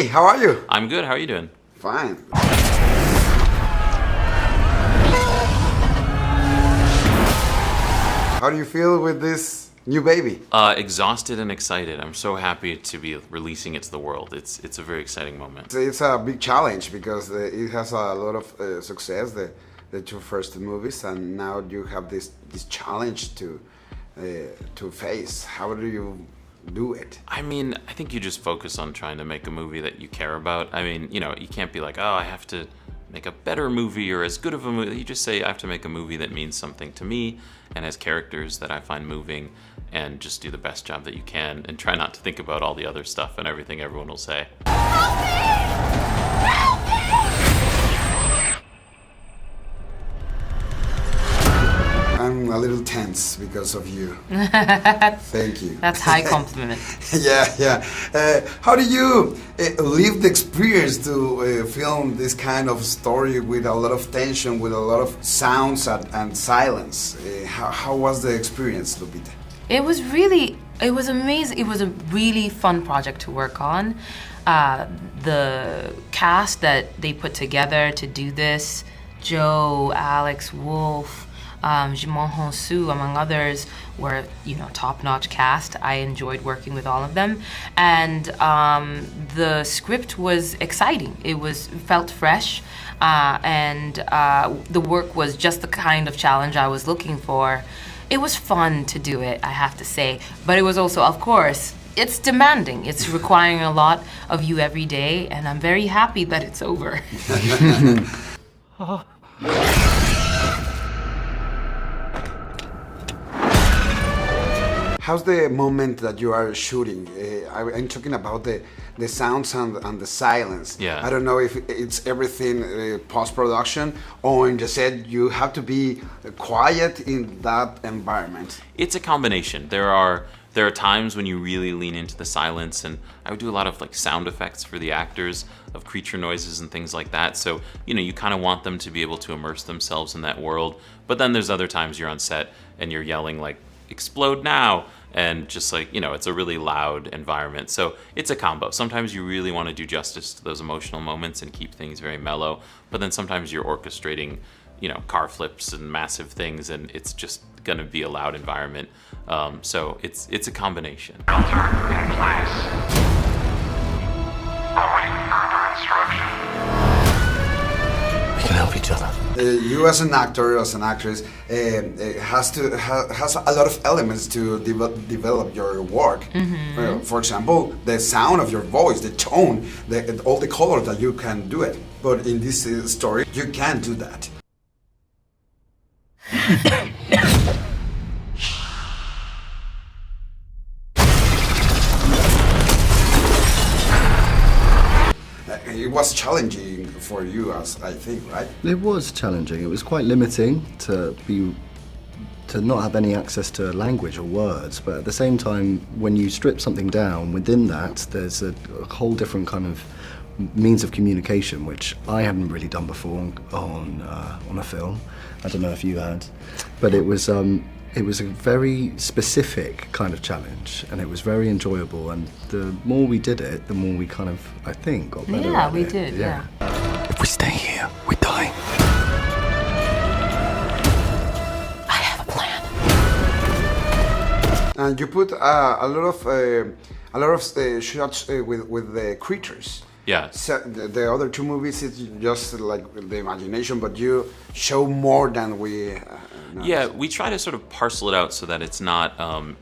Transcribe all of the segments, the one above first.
Hey, how are you? I'm good. How are you doing? Fine. How do you feel with this new baby? Exhausted and excited. I'm so happy to be releasing it to the world. It's a very exciting moment. It's a big challenge because it has a lot of success, the two first movies, and now you have this challenge to face. How do you do it? I mean, I think you just focus on trying to make a movie that you care about. I mean, you know, you can't be like, oh, I have to make a better movie or as good of a movie. You just say, I have to make a movie that means something to me and has characters that I find moving, and just do the best job that you can and try not to think about all the other stuff and everything everyone will say. Help me! Help me! I'm a little tense because of you. Thank you. That's high compliment. Yeah. How do you live the experience to film this kind of story with a lot of tension, with a lot of sounds and silence? How was the experience, Lupita? It was amazing. It was a really fun project to work on. The cast that they put together to do this, Joe, Alex, Wolf, Jimon Honsu, among others, were, top-notch cast. I enjoyed working with all of them, and the script was exciting. It felt fresh, and the work was just the kind of challenge I was looking for. It was fun to do it, I have to say, but it was also, of course, it's demanding. It's requiring a lot of you every day, and I'm very happy that it's over. How's the moment that you are shooting? I'm talking about the sounds and the silence. Yeah. I don't know if it's everything post-production or in the set you have to be quiet in that environment. It's a combination. There are times when you really lean into the silence, and I would do a lot of sound effects for the actors of creature noises and things like that. So, you kind of want them to be able to immerse themselves in that world. But then there's other times you're on set and you're yelling explode now, and just it's a really loud environment. So it's a combo. Sometimes you really want to do justice to those emotional moments and keep things very mellow, but then sometimes you're orchestrating car flips and massive things, and it's just gonna be a loud environment. So it's a combination. Filter in place. Awaiting further instruction. We can help each other. You as an actor, as an actress, has a lot of elements to develop your work. Mm-hmm. For example, the sound of your voice, the tone, all the color that you can do it. But in this story, you can't do that. It was challenging for you, as I think, right? It was challenging. It was quite limiting to not have any access to language or words, but at the same time, when you strip something down, within that, there's a whole different kind of means of communication, which I hadn't really done before on a film. I don't know if you had, but it was a very specific kind of challenge, and it was very enjoyable, and the more we did it, the more we kind of, I think, got better Yeah, at we it. did, yeah. If we stay here, we die. I have a plan. And you put a lot of shots with the creatures. Yeah. So the other two movies, it's just the imagination, but you show more than we. Yeah, we try to sort of parcel it out so that it's not,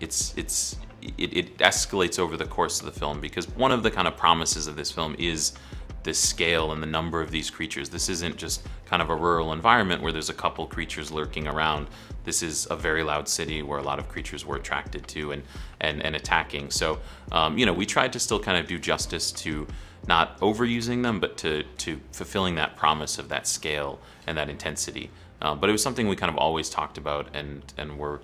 it escalates over the course of the film, because one of the kind of promises of this film is this scale and the number of these creatures. This isn't just kind of a rural environment where there's a couple creatures lurking around. This is a very loud city where a lot of creatures were attracted to and attacking. So, we tried to still kind of do justice to not overusing them, but to fulfilling that promise of that scale and that intensity. But it was something we kind of always talked about, and we're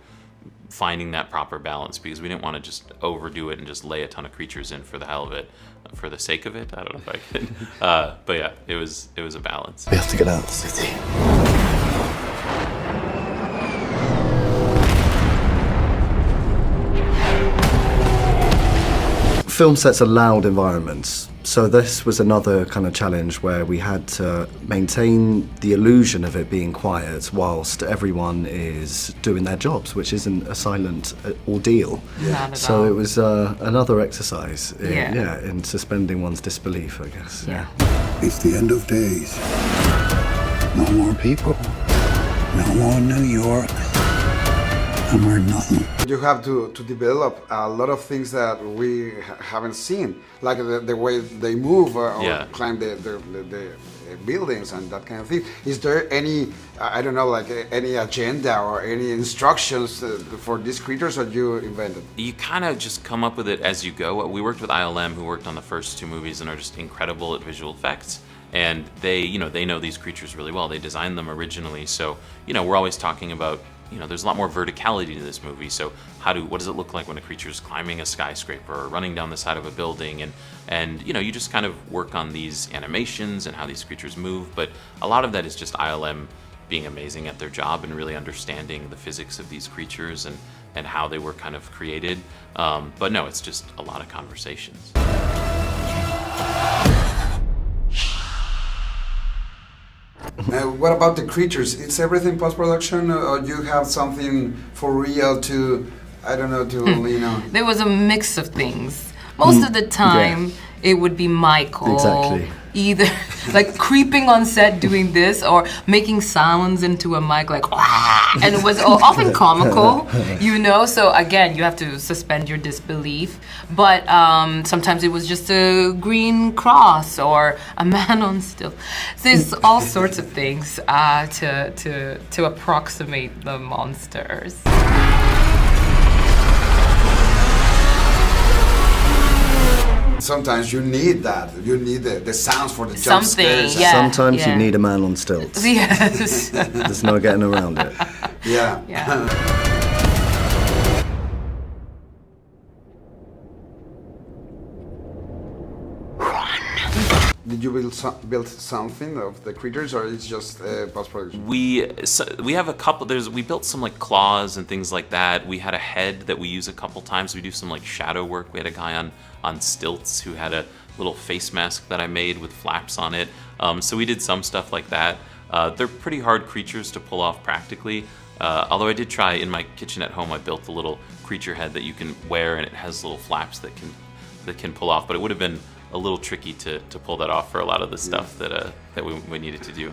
finding that proper balance, because we didn't want to just overdo it and just lay a ton of creatures in for the hell of it, for the sake of it. I don't know if I could. But yeah, it was a balance. We have to get out of the city. Film sets are loud environments. So this was another kind of challenge where we had to maintain the illusion of it being quiet whilst everyone is doing their jobs, which isn't a silent ordeal. Not at So all. it was another exercise Yeah. in suspending one's disbelief, I guess. Yeah. It's the end of days. No more people. No more New York. No more nothing. You have to develop a lot of things that we haven't seen, like the way they move or Yeah. climb the buildings and that kind of thing. Is there any, I don't know, like any agenda or any instructions for these creatures, or you invented? You kind of just come up with it as you go. We worked with ILM, who worked on the first two movies and are just incredible at visual effects. And they know these creatures really well. They designed them originally. So, we're always talking about, there's a lot more verticality to this movie. So what does it look like when a creature is climbing a skyscraper or running down the side of a building? And you just kind of work on these animations and how these creatures move. But a lot of that is just ILM being amazing at their job and really understanding the physics of these creatures and how they were kind of created. But no, it's just a lot of conversations. What about the creatures? It's everything post-production, or you have something for real to, I don't know, to, There was a mix of things. Most of the time, it would be Michael. Exactly. Either like creeping on set doing this or making sounds into a mic like "Wah!" and it was often comical, so again you have to suspend your disbelief, but sometimes it was just a green cross or a man on stilts. There's all sorts of things to approximate the monsters. Sometimes you need that. You need the sounds for the jump Something, scares. yeah. Sometimes you need a man on stilts. Yes. There's no getting around it. Yeah. Yeah. Did you build something of the creatures, or it's just post-production? We have a couple. We built some like claws and things like that. We had a head that we use a couple times. We do some like shadow work. We had a guy on stilts who had a little face mask that I made with flaps on it. So we did some stuff like that. They're pretty hard creatures to pull off practically. Although I did try in my kitchen at home, I built a little creature head that you can wear, and it has little flaps that can pull off. But it would have been a little tricky to pull that off for a lot of the stuff that we needed to do.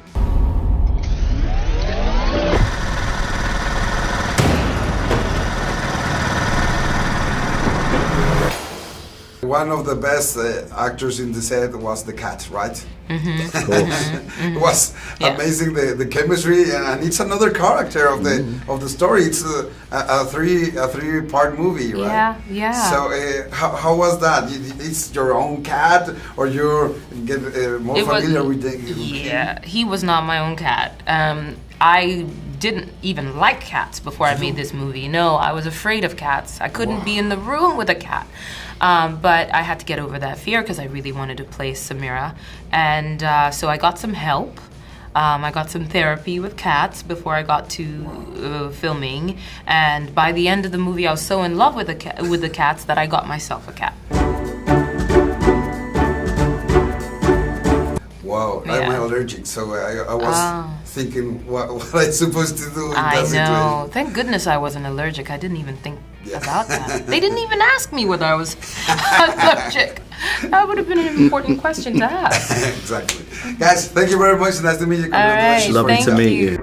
One of the best actors in the set was the cat, right? Of course. It was amazing, the chemistry, and it's another character of the story. It's a three-part movie, right? Yeah. So how was that? It's your own cat, or you get more familiar with the? Yeah, he was not my own cat. I didn't even like cats before I made this movie. No, I was afraid of cats. I couldn't be in the room with a cat. But I had to get over that fear because I really wanted to play Samira. And so I got some help. I got some therapy with cats before I got to filming. And by the end of the movie, I was so in love with the cats that I got myself a cat. Wow, Yeah. I'm allergic, so I was thinking what I'm supposed to do in that I know. situation. Thank goodness I wasn't allergic. I didn't even think about that. They didn't even ask me whether I was allergic. That would have been an important question to ask. Exactly. Guys, thank you very much. Nice to meet you. All right, Congratulations. Lovely thank to meet you. you.